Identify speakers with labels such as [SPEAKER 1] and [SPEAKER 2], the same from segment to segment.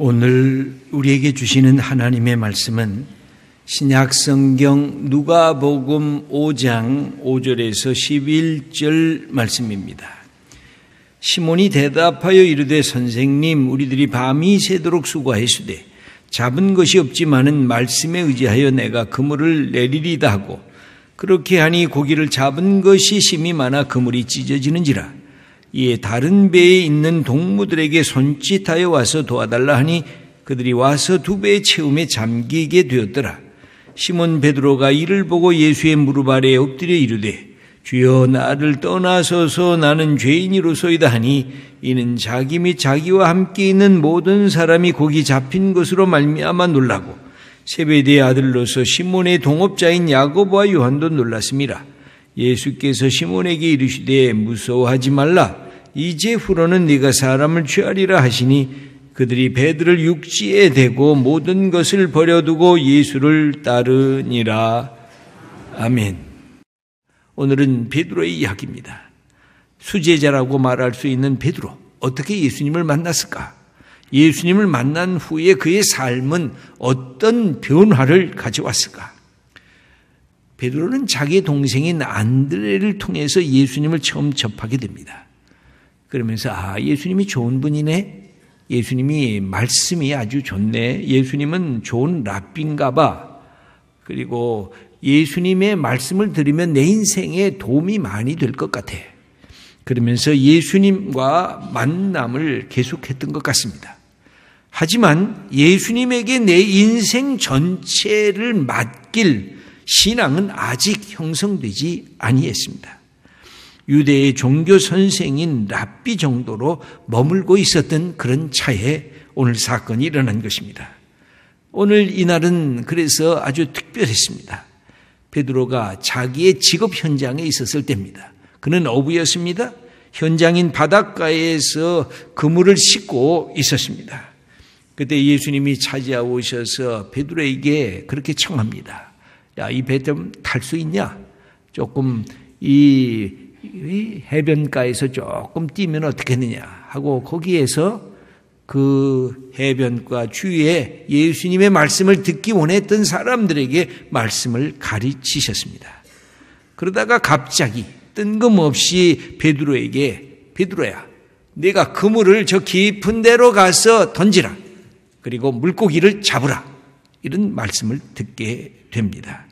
[SPEAKER 1] 오늘 우리에게 주시는 하나님의 말씀은 신약성경 누가복음 5장 5절에서 11절 말씀입니다. 시몬이 대답하여 이르되 선생님 우리들이 밤이 새도록 수고하였으되 잡은 것이 없지만은 말씀에 의지하여 내가 그물을 내리리다 하고 그렇게 하니 고기를 잡은 것이 심히 많아 그물이 찢어지는지라. 이에 다른 배에 있는 동무들에게 손짓하여 와서 도와달라 하니 그들이 와서 두 배의 채움에 잠기게 되었더라. 시몬 베드로가 이를 보고 예수의 무릎 아래에 엎드려 이르되 주여 나를 떠나소서 나는 죄인이로소이다 하니 이는 자기 및 자기와 함께 있는 모든 사람이 고기 잡힌 것으로 말미암아 놀라고 세베대의 아들로서 시몬의 동업자인 야고보와 요한도 놀랐음이라. 예수께서 시몬에게 이르시되 무서워하지 말라. 이제 후로는 네가 사람을 취하리라 하시니 그들이 배들을 육지에 대고 모든 것을 버려두고 예수를 따르니라. 아멘. 오늘은 베드로의 이야기입니다. 수제자라고 말할 수 있는 베드로, 어떻게 예수님을 만났을까? 예수님을 만난 후에 그의 삶은 어떤 변화를 가져왔을까? 베드로는 자기의 동생인 안드레를 통해서 예수님을 처음 접하게 됩니다. 그러면서 예수님이 좋은 분이네. 예수님이 말씀이 아주 좋네. 예수님은 좋은 랍비인가 봐. 그리고 예수님의 말씀을 들으면 내 인생에 도움이 많이 될 것 같아. 그러면서 예수님과 만남을 계속했던 것 같습니다. 하지만 예수님에게 내 인생 전체를 맡길 신앙은 아직 형성되지 아니했습니다. 유대의 종교 선생인 랍비 정도로 머물고 있었던 그런 차에 오늘 사건이 일어난 것입니다. 오늘 이날은 그래서 아주 특별했습니다. 베드로가 자기의 직업 현장에 있었을 때입니다. 그는 어부였습니다. 현장인 바닷가에서 그물을 싣고 있었습니다. 그때 예수님이 찾아오셔서 베드로에게 그렇게 청합니다. 야, 이 배 좀 탈 수 있냐? 조금 이 해변가에서 조금 뛰면 어떻겠느냐 하고 거기에서 그 해변가 주위에 예수님의 말씀을 듣기 원했던 사람들에게 말씀을 가르치셨습니다. 그러다가 갑자기 뜬금없이 베드로에게 베드로야, 네가 그물을 저 깊은 데로 가서 던지라. 그리고 물고기를 잡으라. 이런 말씀을 듣게 됩니다.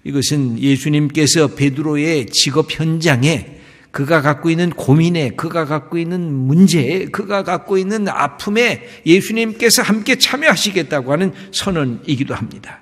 [SPEAKER 1] 이것은 예수님께서 베드로의 직업 현장에 그가 갖고 있는 고민에, 그가 갖고 있는 문제에, 그가 갖고 있는 아픔에 예수님께서 함께 참여하시겠다고 하는 선언이기도 합니다.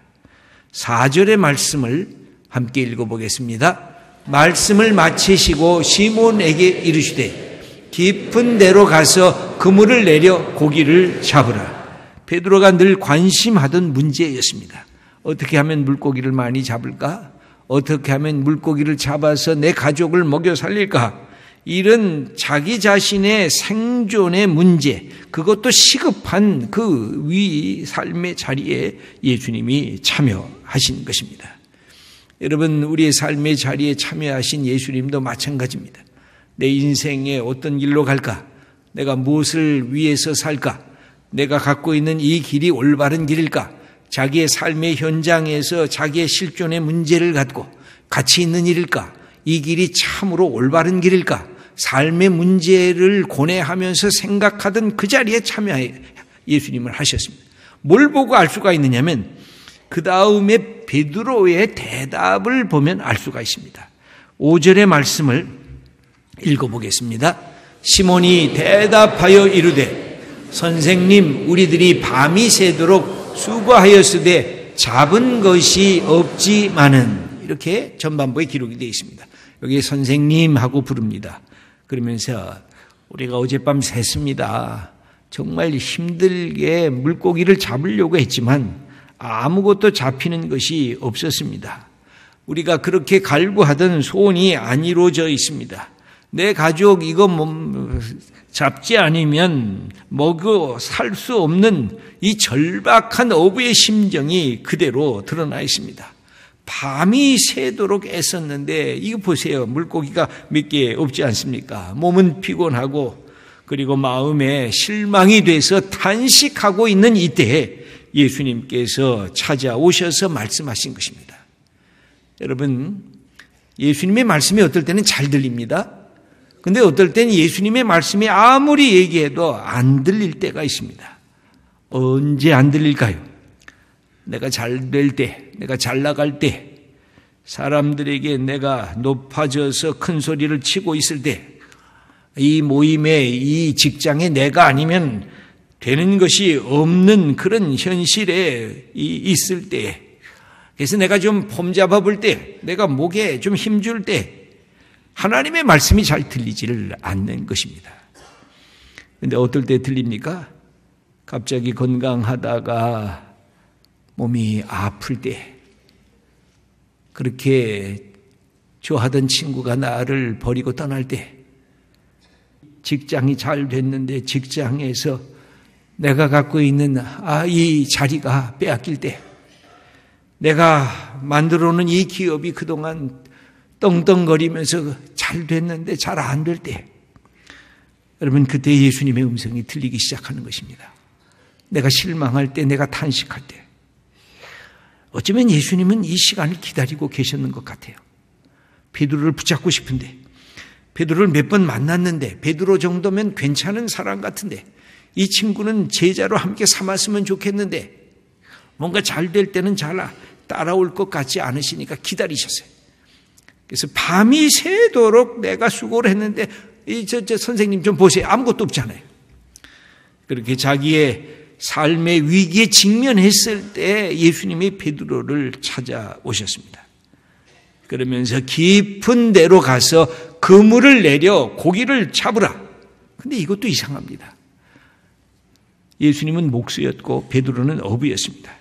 [SPEAKER 1] 4절의 말씀을 함께 읽어보겠습니다. 말씀을 마치시고 시몬에게 이르시되 깊은 데로 가서 그물을 내려 고기를 잡으라. 베드로가 늘 관심하던 문제였습니다. 어떻게 하면 물고기를 많이 잡을까? 어떻게 하면 물고기를 잡아서 내 가족을 먹여 살릴까? 이런 자기 자신의 생존의 문제, 그것도 시급한 그 삶의 자리에 예수님이 참여하신 것입니다. 여러분, 우리의 삶의 자리에 참여하신 예수님도 마찬가지입니다. 내 인생에 어떤 길로 갈까? 내가 무엇을 위해서 살까? 내가 갖고 있는 이 길이 올바른 길일까? 자기의 삶의 현장에서 자기의 실존의 문제를 갖고 가치 있는 일일까? 이 길이 참으로 올바른 길일까? 삶의 문제를 고뇌하면서 생각하던 그 자리에 참여해 예수님을 하셨습니다. 뭘 보고 알 수가 있느냐면 그 다음에 베드로의 대답을 보면 알 수가 있습니다. 5절의 말씀을 읽어보겠습니다. 시몬이 대답하여 이르되 선생님 우리들이 밤이 새도록 수고하였으되 잡은 것이 없지만은, 이렇게 전반부에 기록이 되어 있습니다. 여기 선생님 하고 부릅니다. 그러면서 우리가 어젯밤 샜습니다. 정말 힘들게 물고기를 잡으려고 했지만 아무것도 잡히는 것이 없었습니다. 우리가 그렇게 갈구하던 소원이 안 이루어져 있습니다. 내 가족 이거 잡지 않으면 먹어 살 수 없는 이 절박한 어부의 심정이 그대로 드러나 있습니다. 밤이 새도록 애썼는데 이거 보세요. 물고기가 몇 개 없지 않습니까? 몸은 피곤하고 그리고 마음에 실망이 돼서 탄식하고 있는 이때에 예수님께서 찾아오셔서 말씀하신 것입니다. 여러분, 예수님의 말씀이 어떨 때는 잘 들립니다. 근데 어떨 때는 예수님의 말씀이 아무리 얘기해도 안 들릴 때가 있습니다. 언제 안 들릴까요? 내가 잘 될 때, 내가 잘 나갈 때, 사람들에게 내가 높아져서 큰 소리를 치고 있을 때, 이 모임에, 이 직장에 내가 아니면 되는 것이 없는 그런 현실에 있을 때, 그래서 내가 좀 폼 잡아볼 때, 내가 목에 좀 힘줄 때, 하나님의 말씀이 잘 들리지를 않는 것입니다. 그런데 어떨 때 들립니까? 갑자기 건강하다가 몸이 아플 때, 그렇게 좋아하던 친구가 나를 버리고 떠날 때, 직장이 잘 됐는데 직장에서 내가 갖고 있는 이 자리가 빼앗길 때, 내가 만들어 놓은 이 기업이 그동안 떵떵거리면서 잘 됐는데 잘 안 될 때, 여러분, 그때 예수님의 음성이 들리기 시작하는 것입니다. 내가 실망할 때, 내가 탄식할 때, 어쩌면 예수님은 이 시간을 기다리고 계셨는 것 같아요. 베드로를 붙잡고 싶은데, 베드로를 몇 번 만났는데, 베드로 정도면 괜찮은 사람 같은데, 이 친구는 제자로 함께 삼았으면 좋겠는데, 뭔가 잘 될 때는 잘 따라올 것 같지 않으시니까 기다리셨어요. 그래서 밤이 새도록 내가 수고를 했는데, 선생님 좀 보세요. 아무것도 없잖아요. 그렇게 자기의 삶의 위기에 직면했을 때 예수님이 베드로를 찾아오셨습니다. 그러면서 깊은 데로 가서 그물을 내려 고기를 잡으라. 근데 이것도 이상합니다. 예수님은 목수였고 베드로는 어부였습니다.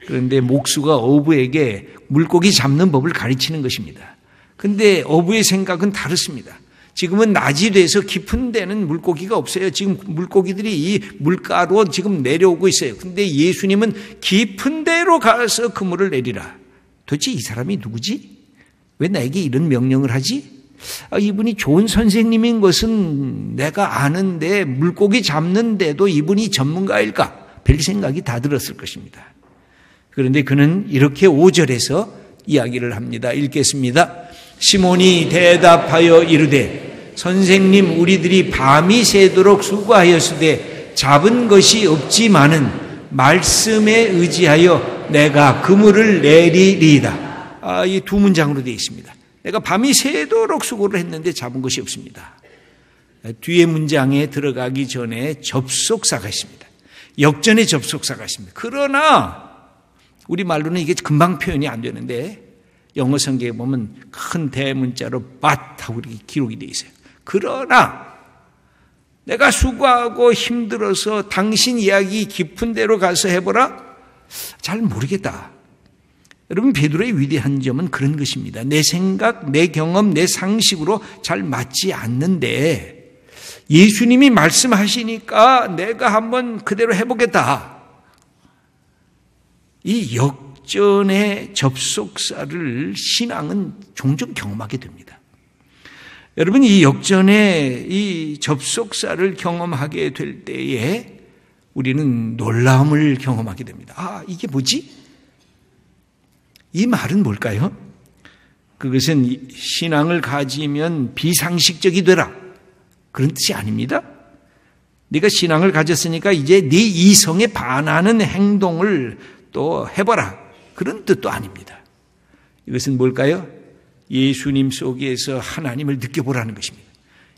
[SPEAKER 1] 그런데 목수가 어부에게 물고기 잡는 법을 가르치는 것입니다. 근데 어부의 생각은 다릅니다. 지금은 낮이 돼서 깊은 데는 물고기가 없어요. 지금 물고기들이 이 물가로 지금 내려오고 있어요. 근데 예수님은 깊은 데로 가서 그물을 내리라. 도대체 이 사람이 누구지? 왜 나에게 이런 명령을 하지? 이분이 좋은 선생님인 것은 내가 아는데 물고기 잡는데도 이분이 전문가일까? 별 생각이 다 들었을 것입니다. 그런데 그는 이렇게 5절에서 이야기를 합니다. 읽겠습니다. 시몬이 대답하여 이르되 선생님, 우리들이 밤이 새도록 수고하였으되 잡은 것이 없지만은 말씀에 의지하여 내가 그물을 내리리이다. 이 두 문장으로 되어 있습니다. 내가 밤이 새도록 수고를 했는데 잡은 것이 없습니다. 뒤에 문장에 들어가기 전에 접속사가 있습니다. 역전의 접속사가 있습니다. 그러나 우리말로는 이게 금방 표현이 안 되는데 영어 성경에 보면 큰 대문자로 but 하고 이렇게 기록이 되어 있어요. 그러나 내가 수고하고 힘들어서 당신 이야기 깊은 데로 가서 해보라? 잘 모르겠다. 여러분, 베드로의 위대한 점은 그런 것입니다. 내 생각, 내 경험, 내 상식으로 잘 맞지 않는데 예수님이 말씀하시니까 내가 한번 그대로 해보겠다. 이 역전의 접속사를 신앙은 종종 경험하게 됩니다. 여러분, 이 역전의 이 접속사를 경험하게 될 때에 우리는 놀라움을 경험하게 됩니다. 이게 뭐지? 이 말은 뭘까요? 그것은 신앙을 가지면 비상식적이 되라, 그런 뜻이 아닙니다. 네가 신앙을 가졌으니까 이제 네 이성에 반하는 행동을 또 해봐라, 그런 뜻도 아닙니다. 이것은 뭘까요? 예수님 속에서 하나님을 느껴보라는 것입니다.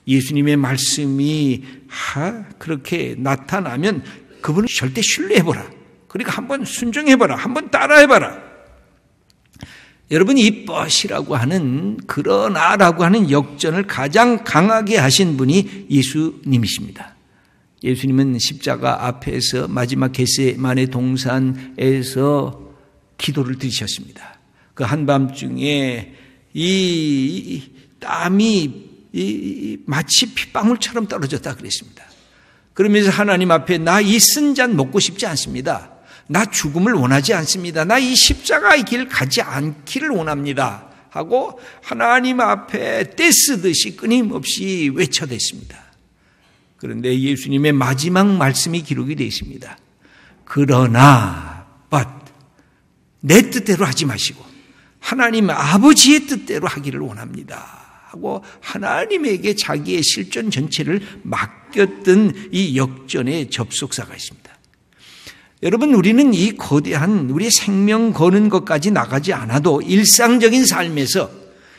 [SPEAKER 1] 예수님의 말씀이 그렇게 나타나면 그분을 절대 신뢰해보라. 그러니까 한번 순종해봐라. 한번 따라해봐라. 여러분, 이 뻗이라고 하는, 그러나라고 하는 역전을 가장 강하게 하신 분이 예수님이십니다. 예수님은 십자가 앞에서 마지막 겟세마네 동산에서 기도를 드리셨습니다. 그 한밤중에 이 땀이 마치 핏방울처럼 떨어졌다 그랬습니다. 그러면서 하나님 앞에 나 이 쓴 잔 먹고 싶지 않습니다. 나 죽음을 원하지 않습니다. 나 이 십자가의 길 가지 않기를 원합니다. 하고 하나님 앞에 떼쓰듯이 끊임없이 외쳐댔습니다. 그런데 예수님의 마지막 말씀이 기록이 되어 있습니다. 그러나 내 뜻대로 하지 마시고 하나님 아버지의 뜻대로 하기를 원합니다 하고 하나님에게 자기의 실존 전체를 맡겼던 이 역전의 접속사가 있습니다. 여러분, 우리는 이 거대한 우리의 생명 거는 것까지 나가지 않아도 일상적인 삶에서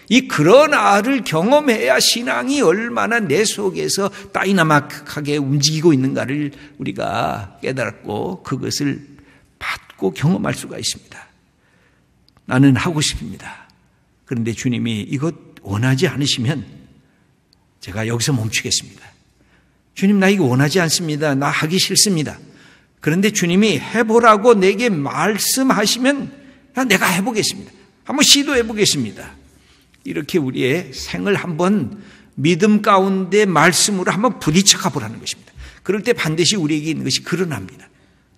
[SPEAKER 1] 이 그러나를 경험해야 신앙이 얼마나 내 속에서 다이나믹하게 움직이고 있는가를 우리가 깨달았고 그것을 받고 경험할 수가 있습니다. 나는 하고 싶습니다. 그런데 주님이 이것 원하지 않으시면 제가 여기서 멈추겠습니다. 주님, 나 이거 원하지 않습니다. 나 하기 싫습니다. 그런데 주님이 해보라고 내게 말씀하시면 내가 해보겠습니다. 한번 시도해 보겠습니다. 이렇게 우리의 생을 한번 믿음 가운데 말씀으로 한번 부딪혀 가보라는 것입니다. 그럴 때 반드시 우리에게 있는 것이 그러합니다.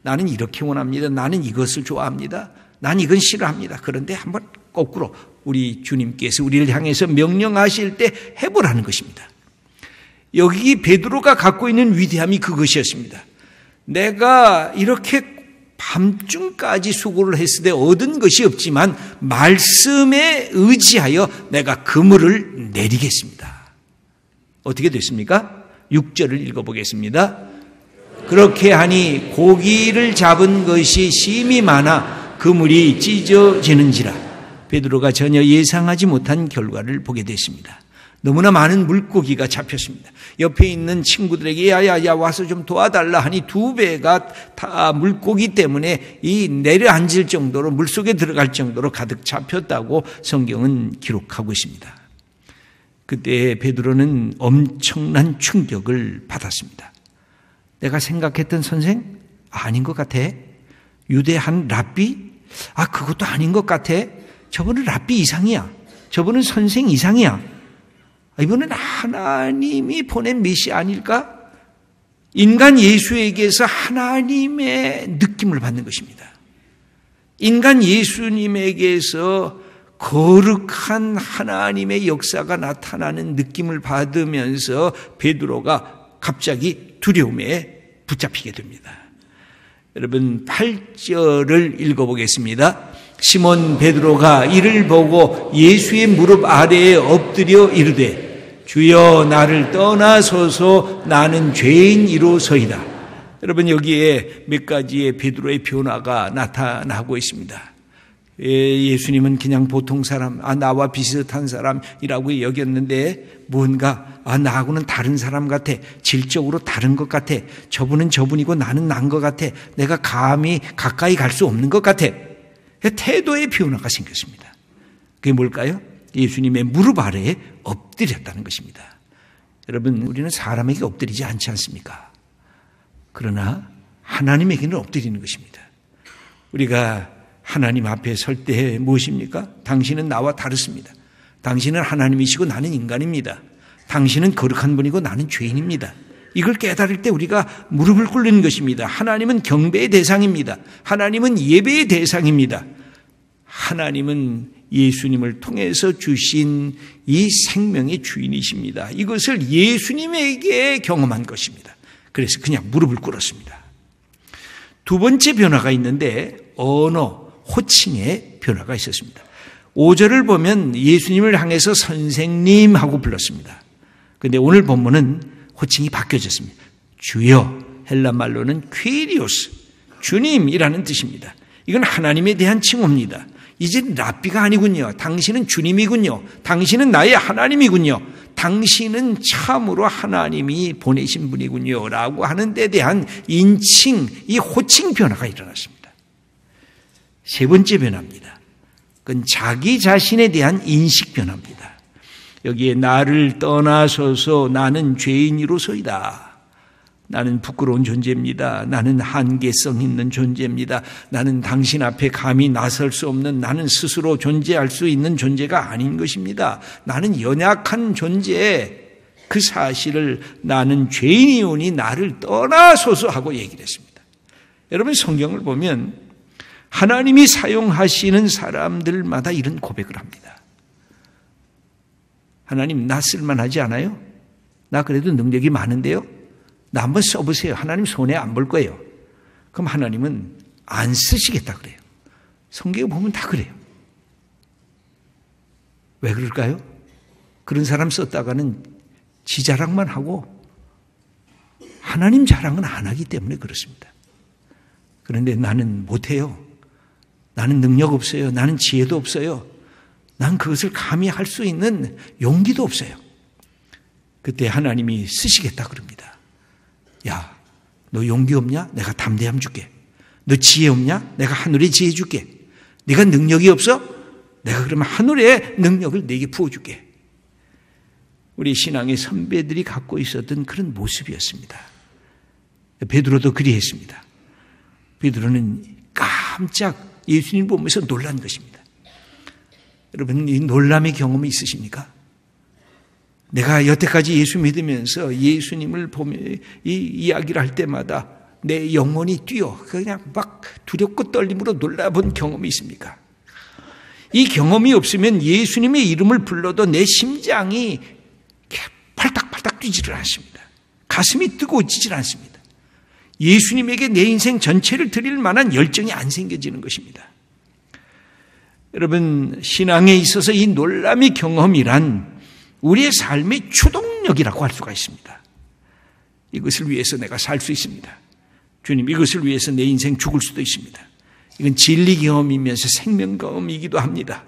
[SPEAKER 1] 나는 이렇게 원합니다. 나는 이것을 좋아합니다. 난 이건 싫어합니다. 그런데 한번 거꾸로 우리 주님께서 우리를 향해서 명령하실 때 해보라는 것입니다. 여기 베드로가 갖고 있는 위대함이 그것이었습니다. 내가 이렇게 밤중까지 수고를 했을 때 얻은 것이 없지만 말씀에 의지하여 내가 그물을 내리겠습니다. 어떻게 됐습니까? 6절을 읽어보겠습니다. 그렇게 하니 고기를 잡은 것이 심히 많아 그물이 찢어지는지라. 베드로가 전혀 예상하지 못한 결과를 보게 됐습니다. 너무나 많은 물고기가 잡혔습니다. 옆에 있는 친구들에게 야야야 와서 좀 도와달라 하니 2배가 다 물고기 때문에 이 내려앉을 정도로 물속에 들어갈 정도로 가득 잡혔다고 성경은 기록하고 있습니다. 그때 베드로는 엄청난 충격을 받았습니다. 내가 생각했던 선생? 아닌 것 같아. 유대한 랍비? 그것도 아닌 것 같아. 저분은 랍비 이상이야. 저분은 선생 이상이야. 이분은 하나님이 보낸 메시아 아닐까? 인간 예수에게서 하나님의 느낌을 받는 것입니다. 인간 예수님에게서 거룩한 하나님의 역사가 나타나는 느낌을 받으면서 베드로가 갑자기 두려움에 붙잡히게 됩니다. 여러분 8절을 읽어보겠습니다. 시몬 베드로가 이를 보고 예수의 무릎 아래에 엎드려 이르되 주여 나를 떠나소서 나는 죄인이로소이다. 여러분 여기에 몇 가지의 베드로의 변화가 나타나고 있습니다. 예수님은 그냥 보통 사람, 나와 비슷한 사람이라고 여겼는데 뭔가 나하고는 다른 사람 같아. 질적으로 다른 것 같아. 저분은 저분이고 나는 난 것 같아. 내가 감히 가까이 갈 수 없는 것 같아. 태도의 변화가 생겼습니다. 그게 뭘까요? 예수님의 무릎 아래에 엎드렸다는 것입니다. 여러분 우리는 사람에게 엎드리지 않지 않습니까? 그러나 하나님에게는 엎드리는 것입니다. 우리가 하나님 앞에 설 때 무엇입니까? 당신은 나와 다르습니다. 당신은 하나님이시고 나는 인간입니다. 당신은 거룩한 분이고 나는 죄인입니다. 이걸 깨달을 때 우리가 무릎을 꿇는 것입니다. 하나님은 경배의 대상입니다. 하나님은 예배의 대상입니다. 하나님은 예수님을 통해서 주신 이 생명의 주인이십니다. 이것을 예수님에게 경험한 것입니다. 그래서 그냥 무릎을 꿇었습니다. 두 번째 변화가 있는데 언어, 호칭의 변화가 있었습니다. 5절을 보면 예수님을 향해서 선생님 하고 불렀습니다. 그런데 오늘 본문은 호칭이 바뀌어졌습니다. 주여, 헬라 말로는 퀴리오스, 주님이라는 뜻입니다. 이건 하나님에 대한 칭호입니다. 이제 랍비가 아니군요. 당신은 주님이군요. 당신은 나의 하나님이군요. 당신은 참으로 하나님이 보내신 분이군요. 라고 하는 데 대한 인칭, 이 호칭 변화가 일어났습니다. 세 번째 변화입니다. 그건 자기 자신에 대한 인식 변화입니다. 여기에 나를 떠나소서 나는 죄인이로소이다. 나는 부끄러운 존재입니다. 나는 한계성 있는 존재입니다. 나는 당신 앞에 감히 나설 수 없는, 나는 스스로 존재할 수 있는 존재가 아닌 것입니다. 나는 연약한 존재, 그 사실을 나는 죄인이오니 나를 떠나소서 하고 얘기를 했습니다. 여러분 성경을 보면 하나님이 사용하시는 사람들마다 이런 고백을 합니다. 하나님 나 쓸만하지 않아요? 나 그래도 능력이 많은데요? 나 한번 써보세요. 하나님 손해 안 볼 거예요. 그럼 하나님은 안 쓰시겠다 그래요. 성경에 보면 다 그래요. 왜 그럴까요? 그런 사람 썼다가는 지 자랑만 하고 하나님 자랑은 안 하기 때문에 그렇습니다. 그런데 나는 못해요. 나는 능력 없어요. 나는 지혜도 없어요. 난 그것을 감히 할 수 있는 용기도 없어요. 그때 하나님이 쓰시겠다 그럽니다. 야, 너 용기 없냐? 내가 담대함 줄게. 너 지혜 없냐? 내가 하늘의 지혜 줄게. 네가 능력이 없어? 내가 그러면 하늘의 능력을 네게 부어줄게. 우리 신앙의 선배들이 갖고 있었던 그런 모습이었습니다. 베드로도 그리했습니다. 베드로는 깜짝 예수님 보면서 놀란 것입니다. 여러분, 이 놀람의 경험이 있으십니까? 내가 여태까지 예수 믿으면서 예수님을 보며 이 이야기를 할 때마다 내 영혼이 뛰어 그냥 막 두렵고 떨림으로 놀라본 경험이 있습니까? 이 경험이 없으면 예수님의 이름을 불러도 내 심장이 팔딱팔딱 뛰지를 않습니다. 가슴이 뜨거워지질 않습니다. 예수님에게 내 인생 전체를 드릴 만한 열정이 안 생겨지는 것입니다. 여러분, 신앙에 있어서 이 놀람의 경험이란 우리의 삶의 추동력이라고 할 수가 있습니다. 이것을 위해서 내가 살 수 있습니다. 주님, 이것을 위해서 내 인생 죽을 수도 있습니다. 이건 진리 경험이면서 생명 경험이기도 합니다.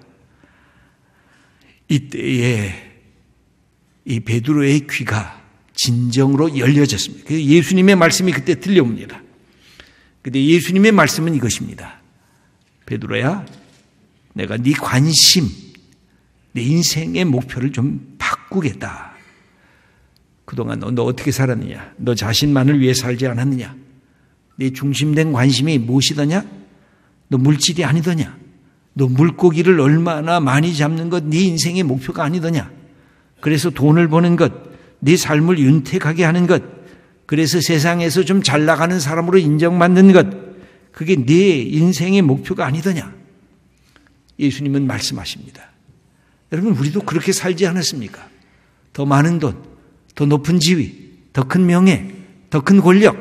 [SPEAKER 1] 이때에 이 베드로의 귀가 진정으로 열려졌습니다. 그래서 예수님의 말씀이 그때 들려옵니다. 그런데 예수님의 말씀은 이것입니다. 베드로야, 내가 네 관심, 내 인생의 목표를 좀 바꾸겠다. 그동안 너 어떻게 살았느냐? 너 자신만을 위해 살지 않았느냐? 네 중심된 관심이 무엇이더냐? 너 물질이 아니더냐? 너 물고기를 얼마나 많이 잡는 것 네 인생의 목표가 아니더냐? 그래서 돈을 버는 것, 네 삶을 윤택하게 하는 것, 그래서 세상에서 좀 잘 나가는 사람으로 인정받는 것, 그게 네 인생의 목표가 아니더냐? 예수님은 말씀하십니다. 여러분, 우리도 그렇게 살지 않았습니까? 더 많은 돈, 더 높은 지위, 더 큰 명예, 더 큰 권력,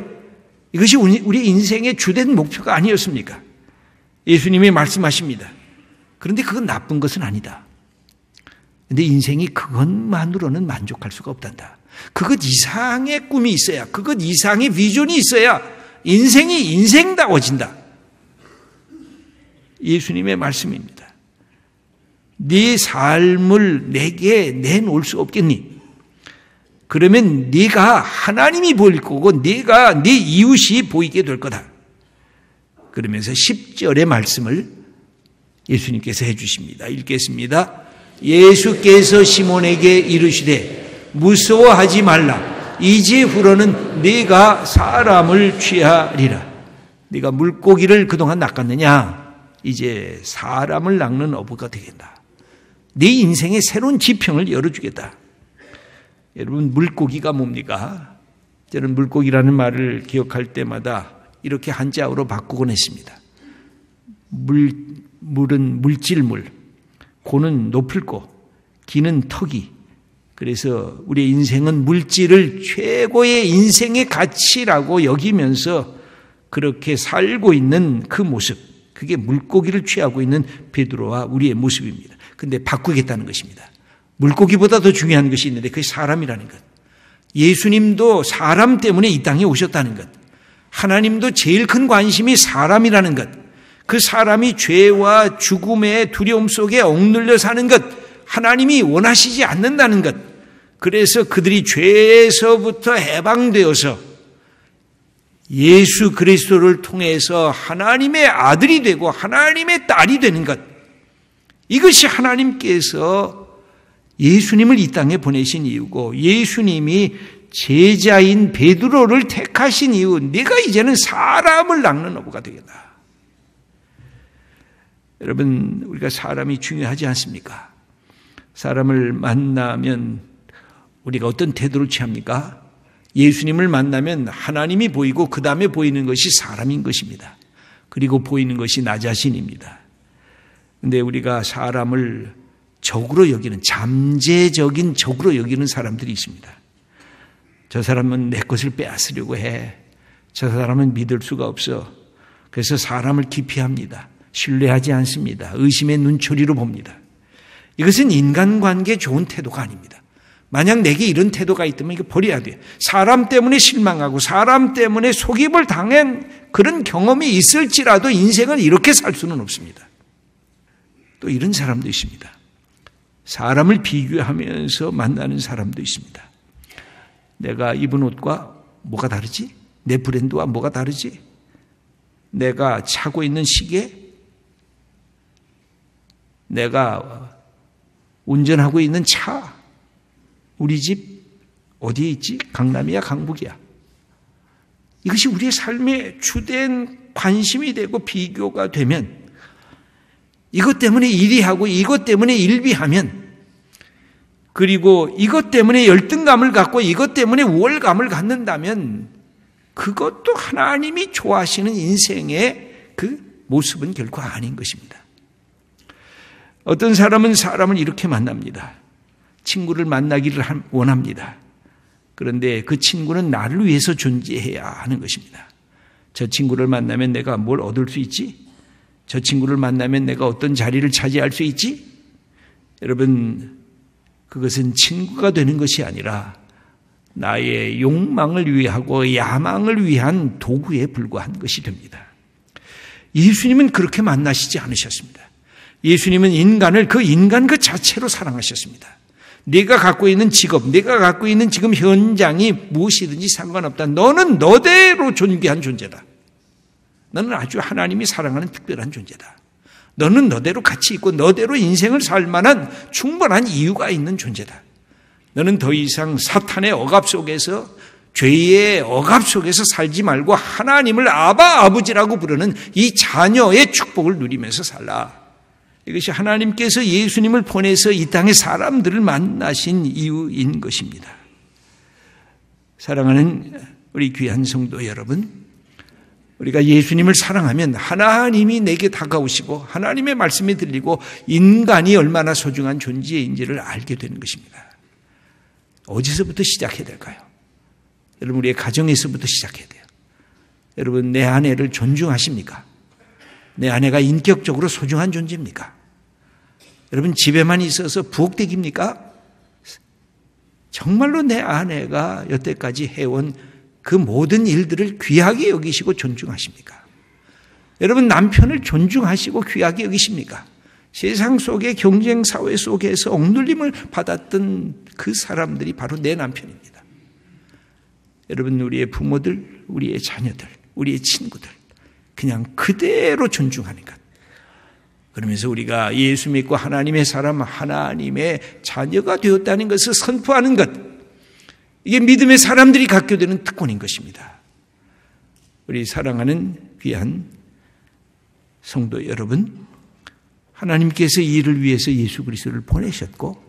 [SPEAKER 1] 이것이 우리 인생의 주된 목표가 아니었습니까? 예수님이 말씀하십니다. 그런데 그건 나쁜 것은 아니다. 그런데 인생이 그것만으로는 만족할 수가 없단다. 그것 이상의 꿈이 있어야, 그것 이상의 비전이 있어야 인생이 인생다워진다. 예수님의 말씀입니다. 네 삶을 내게 내놓을 수 없겠니? 그러면 네가 하나님이 보일 거고 네가 네 이웃이 보이게 될 거다. 그러면서 10절의 말씀을 예수님께서 해주십니다. 읽겠습니다. 예수께서 시몬에게 이르시되 무서워하지 말라. 이제후로는 네가 사람을 취하리라. 네가 물고기를 그동안 낚았느냐? 이제 사람을 낚는 어부가 되겠다. 네 인생의 새로운 지평을 열어주겠다. 여러분, 물고기가 뭡니까? 저는 물고기라는 말을 기억할 때마다 이렇게 한자어로 바꾸곤 했습니다. 물은 물질물, 고는 높을 고, 기는 턱이. 그래서 우리의 인생은 물질을 최고의 인생의 가치라고 여기면서 그렇게 살고 있는 그 모습, 그게 물고기를 취하고 있는 베드로와 우리의 모습입니다. 그런데 바꾸겠다는 것입니다. 물고기보다 더 중요한 것이 있는데 그게 사람이라는 것. 예수님도 사람 때문에 이 땅에 오셨다는 것. 하나님도 제일 큰 관심이 사람이라는 것. 그 사람이 죄와 죽음의 두려움 속에 억눌려 사는 것. 하나님이 원하시지 않는다는 것. 그래서 그들이 죄에서부터 해방되어서 예수 그리스도를 통해서 하나님의 아들이 되고 하나님의 딸이 되는 것. 이것이 하나님께서 예수님을 이 땅에 보내신 이유고 예수님이 제자인 베드로를 택하신 이유, 네가 이제는 사람을 낚는 어부가 되겠다. 여러분, 우리가 사람이 중요하지 않습니까? 사람을 만나면 우리가 어떤 태도를 취합니까? 예수님을 만나면 하나님이 보이고 그 다음에 보이는 것이 사람인 것입니다. 그리고 보이는 것이 나 자신입니다. 그런데 우리가 사람을 적으로 여기는, 잠재적인 적으로 여기는 사람들이 있습니다. 저 사람은 내 것을 빼앗으려고 해. 저 사람은 믿을 수가 없어. 그래서 사람을 기피합니다. 신뢰하지 않습니다. 의심의 눈초리로 봅니다. 이것은 인간관계에 좋은 태도가 아닙니다. 만약 내게 이런 태도가 있다면 이거 버려야 돼요. 사람 때문에 실망하고 사람 때문에 속임을 당한 그런 경험이 있을지라도 인생은 이렇게 살 수는 없습니다. 또 이런 사람도 있습니다. 사람을 비교하면서 만나는 사람도 있습니다. 내가 입은 옷과 뭐가 다르지? 내 브랜드와 뭐가 다르지? 내가 차고 있는 시계? 내가 운전하고 있는 차? 우리 집 어디에 있지? 강남이야, 강북이야? 이것이 우리의 삶의 주된 관심이 되고 비교가 되면, 이것 때문에 일희하고 이것 때문에 일비하면, 그리고 이것 때문에 열등감을 갖고 이것 때문에 우월감을 갖는다면 그것도 하나님이 좋아하시는 인생의 그 모습은 결코 아닌 것입니다. 어떤 사람은 사람을 이렇게 만납니다. 친구를 만나기를 원합니다. 그런데 그 친구는 나를 위해서 존재해야 하는 것입니다. 저 친구를 만나면 내가 뭘 얻을 수 있지? 저 친구를 만나면 내가 어떤 자리를 차지할 수 있지? 여러분, 그것은 친구가 되는 것이 아니라 나의 욕망을 위하고 야망을 위한 도구에 불과한 것이 됩니다. 예수님은 그렇게 만나시지 않으셨습니다. 예수님은 인간을 그 인간 그 자체로 사랑하셨습니다. 네가 갖고 있는 직업, 네가 갖고 있는 지금 현장이 무엇이든지 상관없다. 너는 너대로 존귀한 존재다. 너는 아주 하나님이 사랑하는 특별한 존재다. 너는 너대로 가치 있고 너대로 인생을 살 만한 충분한 이유가 있는 존재다. 너는 더 이상 사탄의 억압 속에서, 죄의 억압 속에서 살지 말고 하나님을 아버지라고 부르는 이 자녀의 축복을 누리면서 살라. 이것이 하나님께서 예수님을 보내서 이 땅의 사람들을 만나신 이유인 것입니다. 사랑하는 우리 귀한 성도 여러분, 우리가 예수님을 사랑하면 하나님이 내게 다가오시고 하나님의 말씀이 들리고 인간이 얼마나 소중한 존재인지를 알게 되는 것입니다. 어디서부터 시작해야 될까요? 여러분, 우리의 가정에서부터 시작해야 돼요. 여러분, 내 아내를 존중하십니까? 내 아내가 인격적으로 소중한 존재입니까? 여러분, 집에만 있어서 부엌대기입니까? 정말로 내 아내가 여태까지 해온 그 모든 일들을 귀하게 여기시고 존중하십니까? 여러분, 남편을 존중하시고 귀하게 여기십니까? 세상 속의 경쟁 사회 속에서 억눌림을 받았던 그 사람들이 바로 내 남편입니다. 여러분, 우리의 부모들, 우리의 자녀들, 우리의 친구들 그냥 그대로 존중하는 것. 그러면서 우리가 예수 믿고 하나님의 사람, 하나님의 자녀가 되었다는 것을 선포하는 것. 이게 믿음의 사람들이 갖게 되는 특권인 것입니다. 우리 사랑하는 귀한 성도 여러분, 하나님께서 이 일을 위해서 예수 그리스도를 보내셨고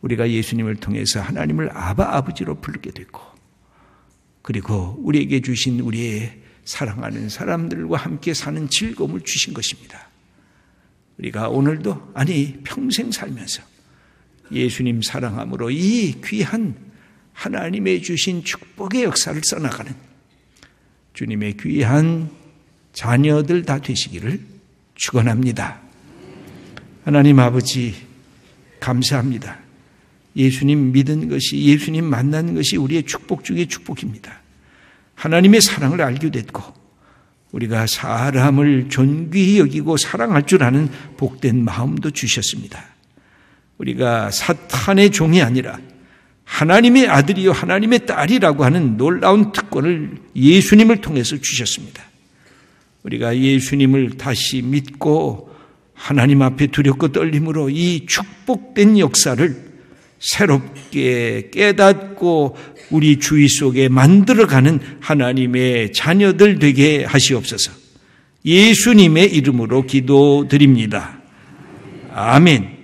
[SPEAKER 1] 우리가 예수님을 통해서 하나님을 아버지로 부르게 됐고, 그리고 우리에게 주신 우리의 사랑하는 사람들과 함께 사는 즐거움을 주신 것입니다. 우리가 오늘도, 아니 평생 살면서 예수님 사랑함으로 이 귀한 하나님의 주신 축복의 역사를 써나가는 주님의 귀한 자녀들 다 되시기를 축원합니다. 하나님 아버지, 감사합니다. 예수님 믿은 것이, 예수님 만난 것이 우리의 축복 중의 축복입니다. 하나님의 사랑을 알게 됐고 우리가 사람을 존귀히 여기고 사랑할 줄 아는 복된 마음도 주셨습니다. 우리가 사탄의 종이 아니라 하나님의 아들이요 하나님의 딸이라고 하는 놀라운 특권을 예수님을 통해서 주셨습니다. 우리가 예수님을 다시 믿고 하나님 앞에 두렵고 떨림으로 이 축복된 역사를 새롭게 깨닫고 우리 주위 속에 만들어가는 하나님의 자녀들 되게 하시옵소서. 예수님의 이름으로 기도드립니다. 아멘.